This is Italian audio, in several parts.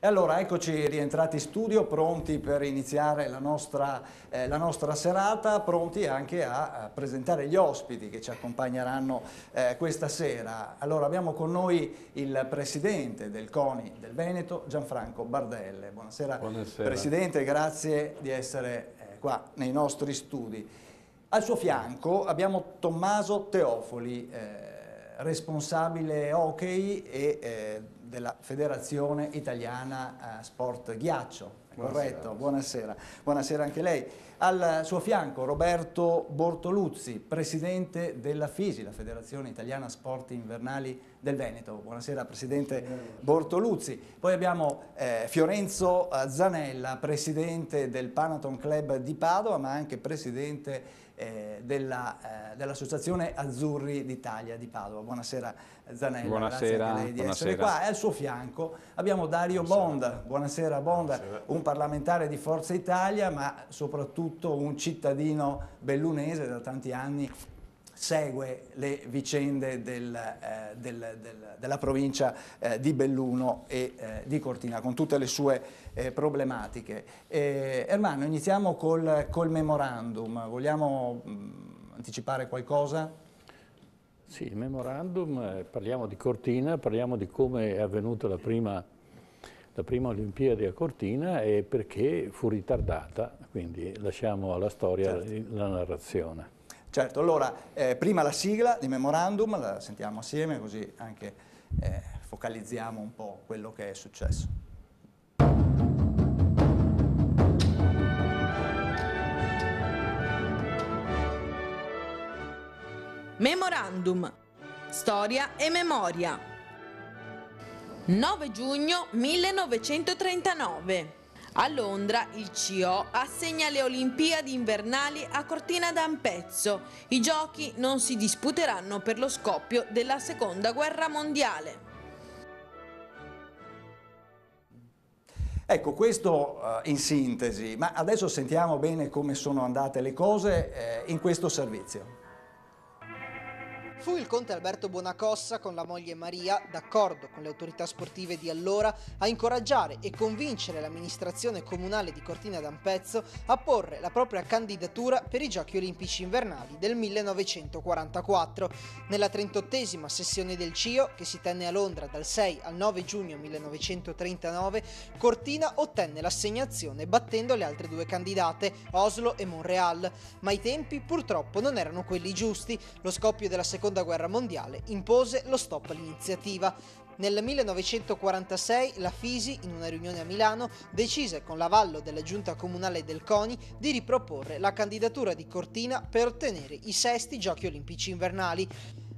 E allora eccoci rientrati in studio, pronti per iniziare la nostra serata, pronti anche a presentare gli ospiti che ci accompagneranno questa sera. Allora abbiamo con noi il presidente del CONI del Veneto, Gianfranco Bardelle. Buonasera, Buonasera. Presidente, grazie di essere qua nei nostri studi. Al suo fianco abbiamo Tommaso Teofoli, responsabile hockey e della Federazione Italiana Sport Ghiaccio. Corretto? Buonasera. Buonasera anche lei. Al suo fianco Roberto Bortoluzzi, presidente della FISI, la Federazione Italiana Sport Invernali del Veneto. Buonasera Presidente Bortoluzzi. Poi abbiamo Fiorenzo Zanella, presidente del Panathon Club di Padova, ma anche presidente dell'Associazione Azzurri d'Italia di Padova. Buonasera Zanella, buonasera, grazie a lei di essere qua. E al suo fianco abbiamo Dario Bonda. Buonasera Bonda, buonasera. Un parlamentare di Forza Italia, ma soprattutto un cittadino bellunese, da tanti anni segue le vicende della provincia di Belluno e di Cortina, con tutte le sue problematiche. Ermanno, iniziamo col memorandum. Vogliamo anticipare qualcosa? Sì, il memorandum, parliamo di Cortina, parliamo di come è avvenuta la prima Olimpiade a Cortina e perché fu ritardata, quindi lasciamo alla storia la narrazione. Certo, allora prima la sigla di memorandum, la sentiamo assieme così anche focalizziamo un po' quello che è successo. Memorandum, storia e memoria. 9 giugno 1939. A Londra il CO assegna le Olimpiadi invernali a Cortina d'Ampezzo. I giochi non si disputeranno per lo scoppio della Seconda Guerra Mondiale. Ecco, questo in sintesi, ma adesso sentiamo bene come sono andate le cose in questo servizio. Fu il conte Alberto Buonacossa con la moglie Maria, d'accordo con le autorità sportive di allora, a incoraggiare e convincere l'amministrazione comunale di Cortina d'Ampezzo a porre la propria candidatura per i Giochi Olimpici Invernali del 1944. Nella 38esima sessione del CIO, che si tenne a Londra dal 6 al 9 giugno 1939, Cortina ottenne l'assegnazione battendo le altre due candidate, Oslo e Montreal, ma i tempi purtroppo non erano quelli giusti. Lo scoppio della Seconda Guerra Mondiale impose lo stop all'iniziativa. Nel 1946 la FISI, in una riunione a Milano, decise con l'avallo della giunta comunale del CONI di riproporre la candidatura di Cortina per ottenere i 6º Giochi Olimpici Invernali.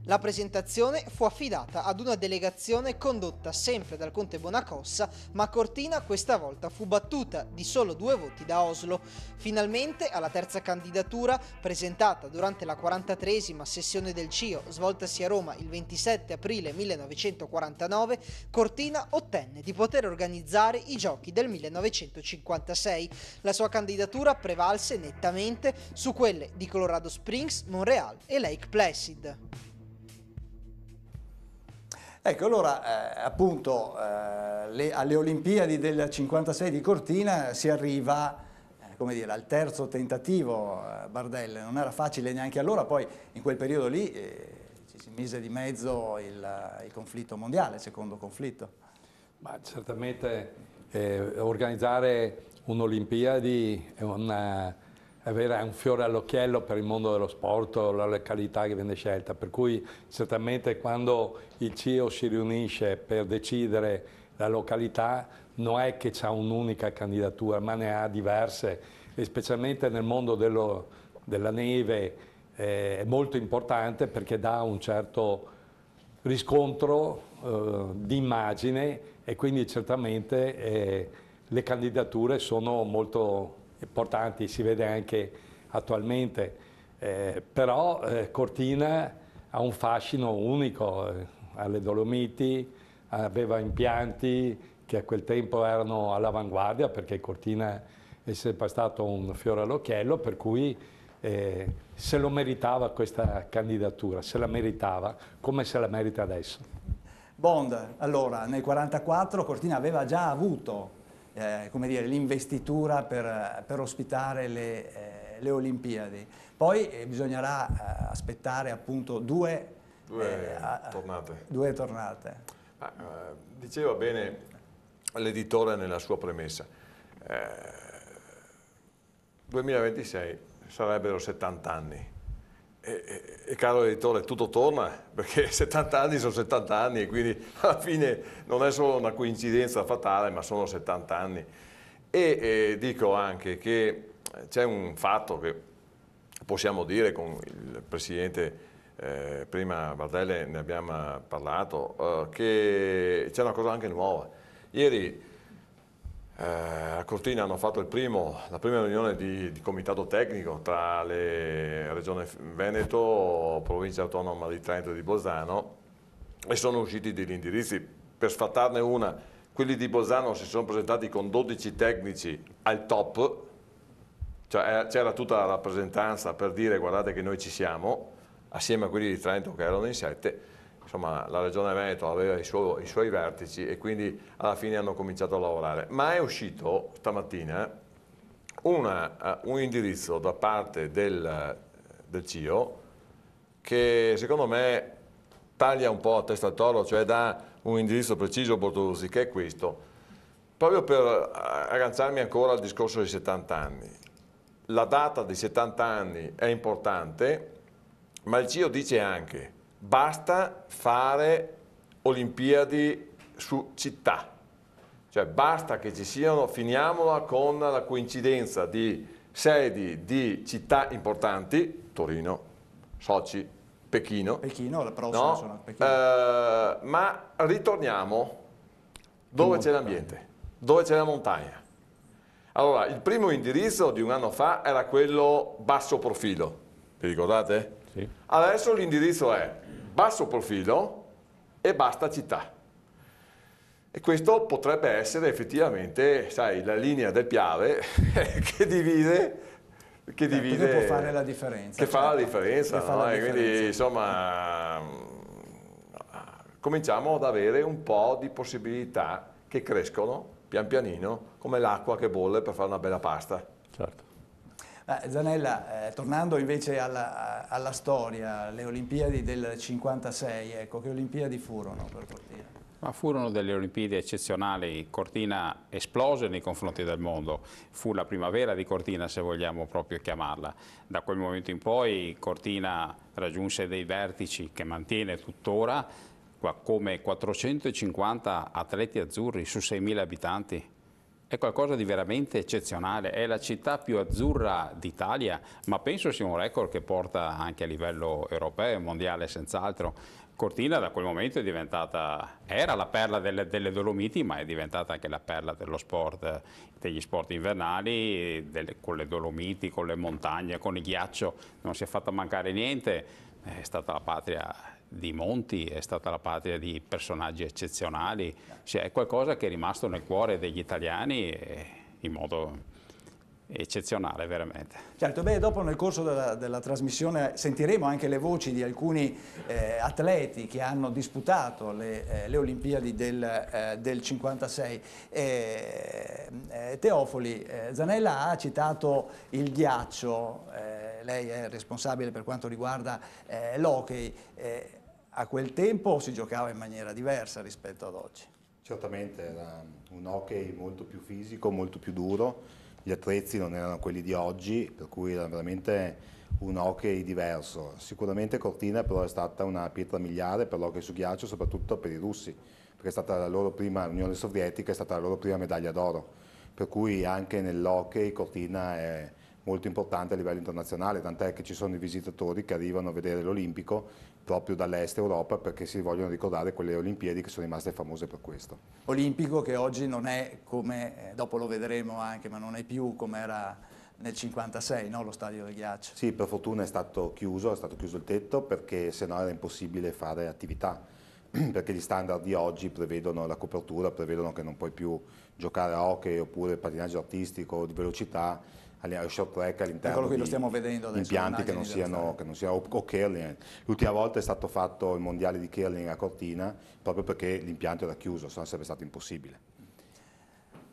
La presentazione fu affidata ad una delegazione condotta sempre dal conte Buonacossa, ma Cortina questa volta fu battuta di solo 2 voti da Oslo. Finalmente, alla terza candidatura, presentata durante la 43esima sessione del CIO, svoltasi a Roma il 27 aprile 1949, Cortina ottenne di poter organizzare i giochi del 1956. La sua candidatura prevalse nettamente su quelle di Colorado Springs, Montreal e Lake Placid. Ecco, allora appunto alle Olimpiadi del 56 di Cortina si arriva come dire, al terzo tentativo, Bardelle. Non era facile neanche allora, poi in quel periodo lì ci si mise di mezzo il conflitto mondiale, il secondo conflitto. Ma certamente organizzare un'Olimpiadi è avere un fiore all'occhiello per il mondo dello sport, la località che viene scelta, per cui certamente quando il CIO si riunisce per decidere la località non è che c'è un'unica candidatura, ma ne ha diverse, e specialmente nel mondo della neve è molto importante perché dà un certo riscontro di immagine e quindi certamente le candidature sono molto importanti, si vede anche attualmente, però Cortina ha un fascino unico, alle Dolomiti, aveva impianti che a quel tempo erano all'avanguardia perché Cortina è sempre stato un fiore all'occhiello, per cui se lo meritava questa candidatura, se la meritava come se la merita adesso. Bond, allora nel 1944 Cortina aveva già avuto come dire, l'investitura per ospitare le Olimpiadi, poi bisognerà aspettare appunto due tornate. Diceva bene l'editore nella sua premessa, 2026 sarebbero 70 anni. E caro editore, tutto torna, perché 70 anni sono 70 anni e quindi alla fine non è solo una coincidenza fatale, ma sono 70 anni. E dico anche che c'è un fatto che possiamo dire con il Presidente, prima Bardelle ne abbiamo parlato, che c'è una cosa anche nuova. Ieri a Cortina hanno fatto la prima riunione di comitato tecnico tra le Regione Veneto, Provincia Autonoma di Trento e di Bolzano, e sono usciti degli indirizzi. Per sfattarne una, quelli di Bolzano si sono presentati con 12 tecnici al top, cioè c'era tutta la rappresentanza per dire guardate che noi ci siamo, assieme a quelli di Trento che erano in 7. Insomma, la Regione Veneto aveva i suoi vertici e quindi alla fine hanno cominciato a lavorare. Ma è uscito stamattina un indirizzo da parte del CIO che secondo me taglia un po' a testa al toro, cioè dà un indirizzo preciso a Bortoluzzi, che è questo, proprio per agganciarmi ancora al discorso dei 70 anni. La data dei 70 anni è importante, ma il CIO dice anche basta fare Olimpiadi su città, cioè basta che ci siano, finiamola con la coincidenza di sedi di città importanti, Torino, Sochi, Pechino, la prossima no? sono a Pechino. Ma ritorniamo dove c'è l'ambiente, dove c'è la montagna. Allora, il primo indirizzo di un anno fa era quello basso profilo, vi ricordate? Sì. Adesso l'indirizzo è basso profilo e basta città. E questo potrebbe essere effettivamente, sai, la linea del Piave che divide... Che può fare la differenza. Che fa la differenza, fa no? la E differenza. quindi insomma cominciamo ad avere un po' di possibilità che crescono pian pianino come l'acqua che bolle per fare una bella pasta. Certo. Zanella, tornando invece alla storia, le Olimpiadi del 56, ecco, che Olimpiadi furono per Cortina? Ma furono delle Olimpiadi eccezionali. Cortina esplose nei confronti del mondo, fu la primavera di Cortina, se vogliamo proprio chiamarla. Da quel momento in poi Cortina raggiunse dei vertici che mantiene tuttora, come 450 atleti azzurri su 6.000 abitanti. È qualcosa di veramente eccezionale, è la città più azzurra d'Italia, ma penso sia un record che porta anche a livello europeo e mondiale senz'altro. Cortina da quel momento è diventata, era la perla delle Dolomiti, ma è diventata anche la perla dello sport, degli sport invernali, con le Dolomiti, con le montagne, con il ghiaccio, non si è fatta mancare niente, è stata la patria di monti, è stata la patria di personaggi eccezionali, cioè, è qualcosa che è rimasto nel cuore degli italiani in modo eccezionale veramente. Certo, dopo nel corso della trasmissione sentiremo anche le voci di alcuni atleti che hanno disputato le Olimpiadi del 56. Teofoli, Zanella ha citato il ghiaccio, lei è responsabile per quanto riguarda l'hockey. A quel tempo si giocava in maniera diversa rispetto ad oggi. Certamente era un hockey molto più fisico, molto più duro, gli attrezzi non erano quelli di oggi, per cui era veramente un hockey diverso. Sicuramente Cortina però è stata una pietra miliare per l'hockey su ghiaccio, soprattutto per i russi, perché è stata la loro prima, l'Unione Sovietica è stata la loro prima medaglia d'oro, per cui anche nell'hockey Cortina è molto importante a livello internazionale, tant'è che ci sono i visitatori che arrivano a vedere l'Olimpico proprio dall'est Europa perché si vogliono ricordare quelle Olimpiadi che sono rimaste famose per questo. Olimpico che oggi non è come, dopo lo vedremo anche, ma non è più come era nel 56, no? Lo stadio del ghiaccio. Sì, per fortuna è stato chiuso il tetto perché sennò era impossibile fare attività, perché gli standard di oggi prevedono la copertura, prevedono che non puoi più giocare a hockey oppure pattinaggio artistico o di velocità short track all'interno Eccolo qui, lo di stiamo vedendo adesso, impianti che non siano o curling. L'ultima volta è stato fatto il mondiale di curling a Cortina proprio perché l'impianto era chiuso, se no sarebbe stato impossibile.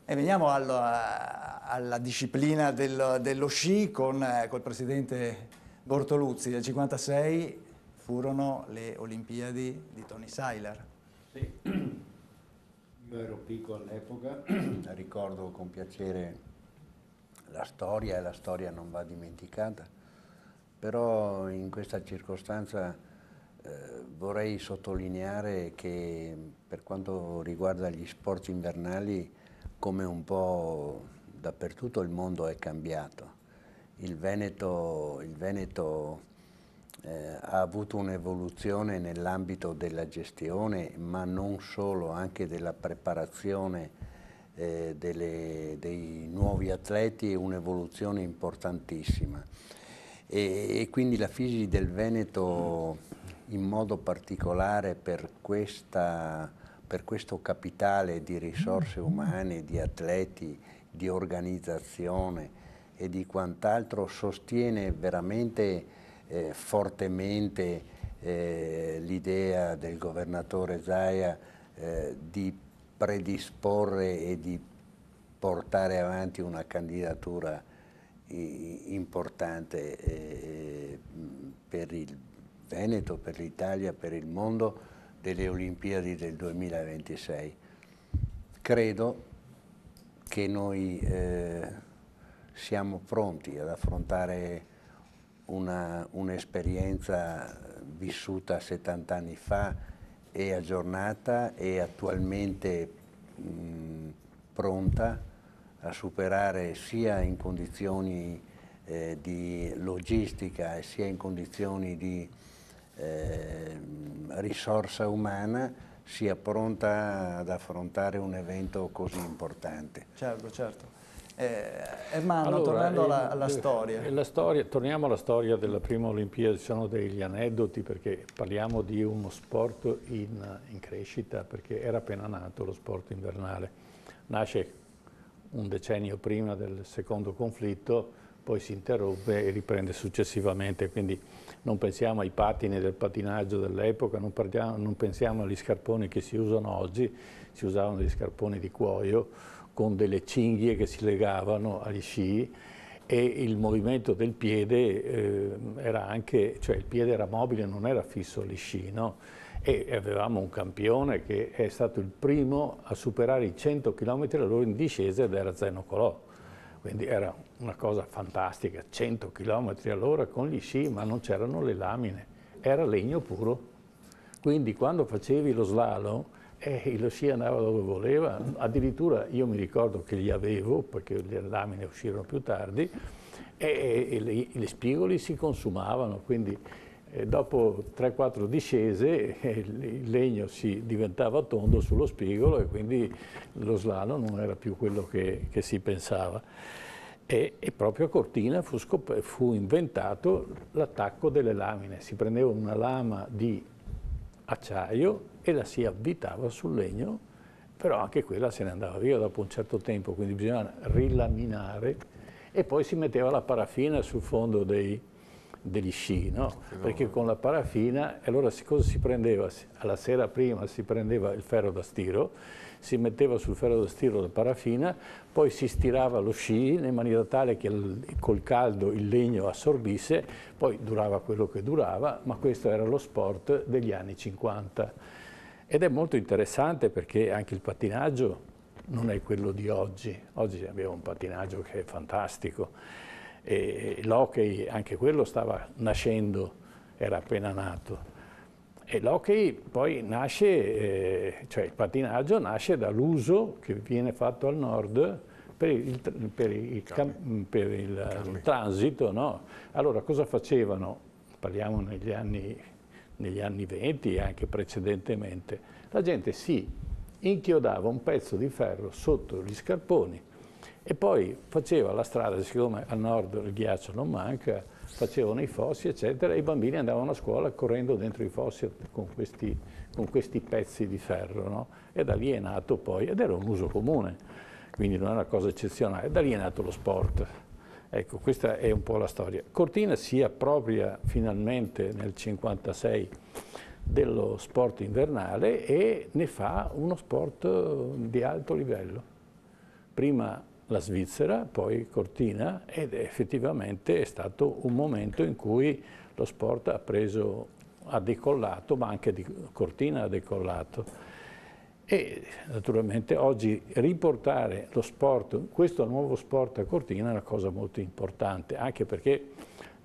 E veniamo alla disciplina dello sci col presidente Bortoluzzi. Nel 1956 furono le Olimpiadi di Tony Seiler. Sì, io ero piccolo all'epoca, ricordo con piacere la storia e la storia non va dimenticata, però in questa circostanza vorrei sottolineare che per quanto riguarda gli sport invernali, come un po' dappertutto il mondo è cambiato. Il Veneto ha avuto un'evoluzione nell'ambito della gestione, ma non solo, anche della preparazione dei nuovi atleti, un'evoluzione importantissima. E quindi la Fisi del Veneto, in modo particolare per questo capitale di risorse umane, di atleti, di organizzazione e di quant'altro, sostiene veramente fortemente l'idea del governatore Zaia di predisporre e di portare avanti una candidatura importante per il Veneto, per l'Italia, per il mondo, delle Olimpiadi del 2026. Credo che noi siamo pronti ad affrontare un'esperienza vissuta 70 anni fa e aggiornata e attualmente pronta a superare sia in condizioni di logistica sia in condizioni di risorsa umana, sia pronta ad affrontare un evento così importante. Certo, certo. Ermanno, tornando alla storia. Torniamo alla storia della prima Olimpiade, ci sono degli aneddoti perché parliamo di uno sport in crescita, perché era appena nato lo sport invernale. Nasce un decennio prima del secondo conflitto, poi si interrompe e riprende successivamente, quindi non pensiamo ai pattini del patinaggio dell'epoca, non pensiamo agli scarponi che si usano oggi, si usavano degli scarponi di cuoio con delle cinghie che si legavano agli sci, e il movimento del piede era anche, cioè il piede era mobile, non era fisso agli sci, no? E avevamo un campione che è stato il primo a superare i 100 km/h in discesa ed era Zeno Colò. Quindi era una cosa fantastica, 100 km/h con gli sci, ma non c'erano le lamine, era legno puro. Quindi quando facevi lo slalom, lo sci andava dove voleva, addirittura io mi ricordo che li avevo, perché le lamine uscirono più tardi, e le spigoli si consumavano, quindi dopo 3-4 discese il legno si diventava tondo sullo spigolo e quindi lo slalom non era più quello che si pensava. E proprio a Cortina fu inventato l'attacco delle lamine, si prendeva una lama di acciaio e la si avvitava sul legno, però anche quella se ne andava via dopo un certo tempo, quindi bisognava rilaminare e poi si metteva la paraffina sul fondo degli sci, no? Perché con la paraffina, allora cosa si prendeva? Alla sera prima si prendeva il ferro da stiro, si metteva sul ferro da stiro la paraffina, poi si stirava lo sci in maniera tale che col caldo il legno assorbisse, poi durava quello che durava, ma questo era lo sport degli anni 50. Ed è molto interessante perché anche il pattinaggio non è quello di oggi. Oggi abbiamo un pattinaggio che è fantastico. E l'hockey, anche quello stava nascendo, era appena nato. E l'hockey poi nasce, cioè il pattinaggio nasce dall'uso che viene fatto al nord per il transito, no? Allora cosa facevano? Parliamo negli anni 20 e anche precedentemente. La gente si inchiodava un pezzo di ferro sotto gli scarponi e poi faceva la strada, siccome al nord il ghiaccio non manca, facevano i fossi eccetera, e i bambini andavano a scuola correndo dentro i fossi con questi pezzi di ferro, no? E da lì è nato poi, ed era un uso comune, quindi non è una cosa eccezionale, da lì è nato lo sport. Ecco, questa è un po' la storia. Cortina si appropria finalmente nel 1956 dello sport invernale e ne fa uno sport di alto livello. Prima la Svizzera, poi Cortina, ed effettivamente è stato un momento in cui lo sport ha decollato, ma anche Cortina ha decollato. E naturalmente oggi riportare lo sport, questo nuovo sport a Cortina è una cosa molto importante, anche perché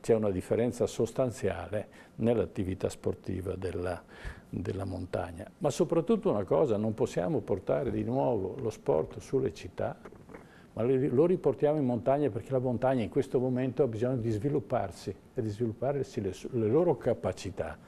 c'è una differenza sostanziale nell'attività sportiva della montagna. Ma soprattutto una cosa, non possiamo portare di nuovo lo sport sulle città, ma lo riportiamo in montagna perché la montagna in questo momento ha bisogno di svilupparsi e di svilupparsi le loro capacità.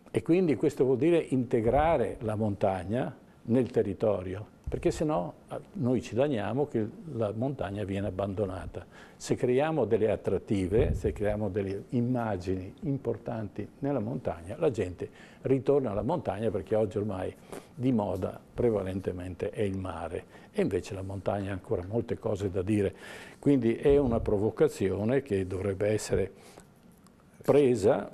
E quindi questo vuol dire integrare la montagna nel territorio, perché se no noi ci danniamo che la montagna viene abbandonata. Se creiamo delle attrattive, se creiamo delle immagini importanti nella montagna, la gente ritorna alla montagna perché oggi ormai di moda prevalentemente è il mare e invece la montagna ha ancora molte cose da dire. Quindi è una provocazione che dovrebbe essere presa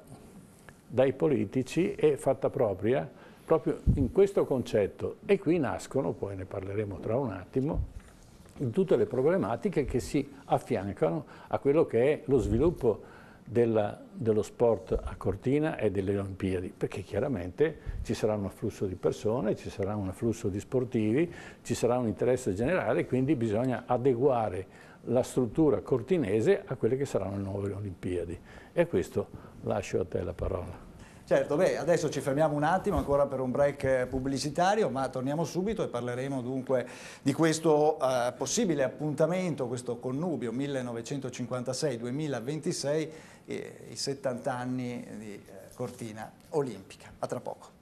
dai politici e fatta propria proprio in questo concetto, e qui nascono, poi ne parleremo tra un attimo, tutte le problematiche che si affiancano a quello che è lo sviluppo dello sport a Cortina e delle Olimpiadi, perché chiaramente ci sarà un afflusso di persone, ci sarà un afflusso di sportivi, ci sarà un interesse generale, quindi bisogna adeguare la struttura cortinese a quelle che saranno le nuove Olimpiadi. E a questo lascio a te la parola. Certo, beh, adesso ci fermiamo un attimo ancora per un break pubblicitario, ma torniamo subito e parleremo dunque di questo possibile appuntamento, questo connubio 1956-2026, i 70 anni di Cortina Olimpica. A tra poco.